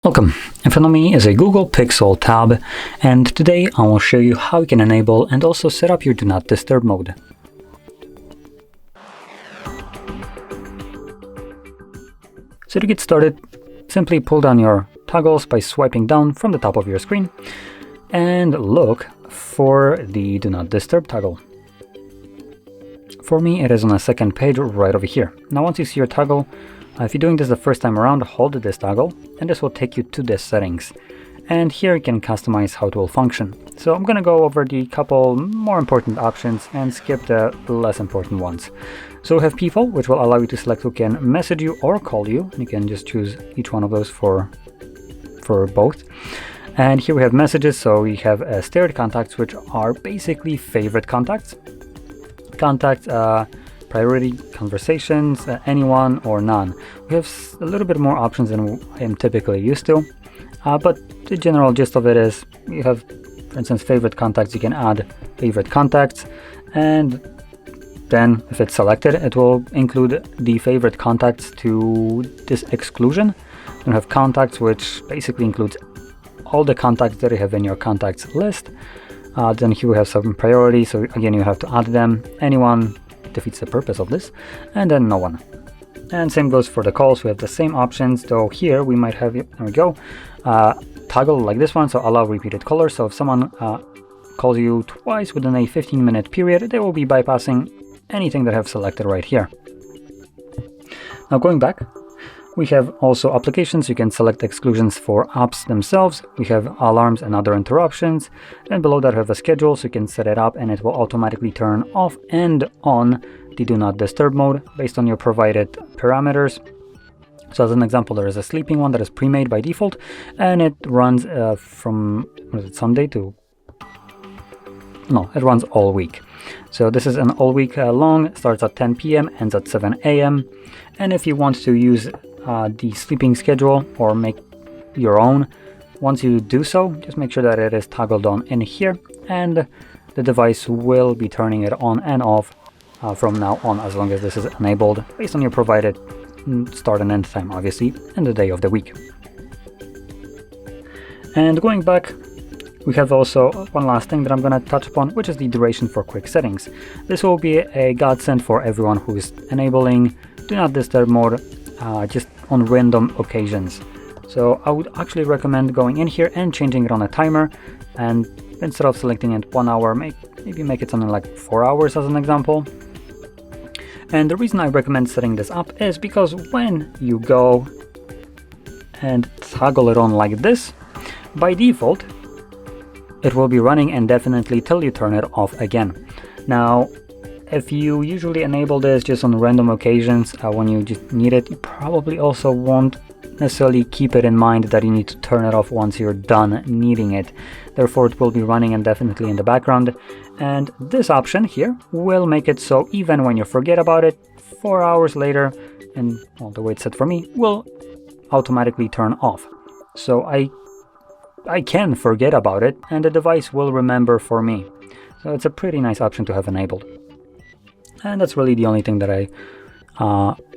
Welcome. In front of me is a Google Pixel tab, and today I will show you how you can enable and also set up your Do Not Disturb mode. So to get started, simply pull down your toggles by swiping down from the top of your screen and look for the Do Not Disturb toggle. For me, it is on the second page right over here. Now once you see your toggle, if you're doing this the first time around, hold this toggle and this will take you to the settings. And here you can customize how it will function. So I'm going to go over the couple more important options and skip the less important ones. So we have people, which will allow you to select who can message you or call you. You can just choose each one of those for both. And here we have messages, so we have steered contacts, which are basically favorite contacts. Contacts, priority, conversations, anyone or none. We have a little bit more options than I am typically used to, but the general gist of it is you have, for instance, favorite contacts. You can add favorite contacts, and then if it's selected, it will include the favorite contacts to this exclusion. You have contacts, which basically includes all the contacts that you have in your contacts list. Then here we have some priority, so again you have to add them. Anyone defeats the purpose of this, and then no one. And same goes for the calls. We have the same options, though here we might have, there we go, toggle like this one, so allow repeated callers. So if someone calls you twice within a 15-minute period, they will be bypassing anything that I have selected right here. Now going back, we have also applications. You can select exclusions for apps themselves. We have alarms and other interruptions. And below that we have a schedule, so you can set it up and it will automatically turn off and on the Do Not Disturb mode based on your provided parameters. So as an example, there is a sleeping one that is pre-made by default, and it runs from Sunday to... No, it runs all week. So this is an all week long, starts at 10 p.m., ends at 7 a.m. And if you want to use the sleeping schedule or make your own, once you do so, just make sure that it is toggled on in here, and the device will be turning it on and off from now on, as long as this is enabled based on your provided start and end time, obviously, and the day of the week. And going back, we have also one last thing that I'm going to touch upon, which is the duration for quick settings. This will be a godsend for everyone who is enabling Do Not Disturb mode just on random occasions. So I would actually recommend going in here and changing it on a timer, and instead of selecting it 1 hour, maybe make it something like 4 hours as an example. And the reason I recommend setting this up is because when you go and toggle it on like this, by default it will be running indefinitely till you turn it off again. Now if you usually enable this just on random occasions when you just need it, you probably also won't necessarily keep it in mind that you need to turn it off once you're done needing it. Therefore, it will be running indefinitely in the background. And this option here will make it so even when you forget about it, 4 hours later, and well, the way it's set for me, will automatically turn off. So I can forget about it and the device will remember for me. So it's a pretty nice option to have enabled. And that's really the only thing that I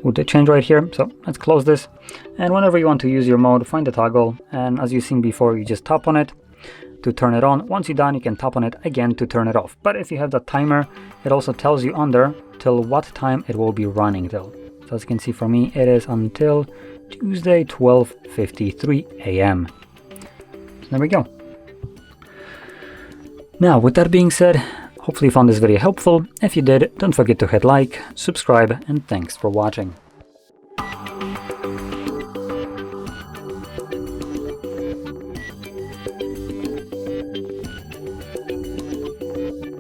would change right here. So let's close this. And whenever you want to use your mode, find the toggle. And as you've seen before, you just tap on it to turn it on. Once you're done, you can tap on it again to turn it off. But if you have the timer, it also tells you under till what time it will be running till. So as you can see for me, it is until Tuesday, 12:53 a.m. So there we go. Now, with that being said, hopefully you found this video helpful. If you did, don't forget to hit like, subscribe, and thanks for watching.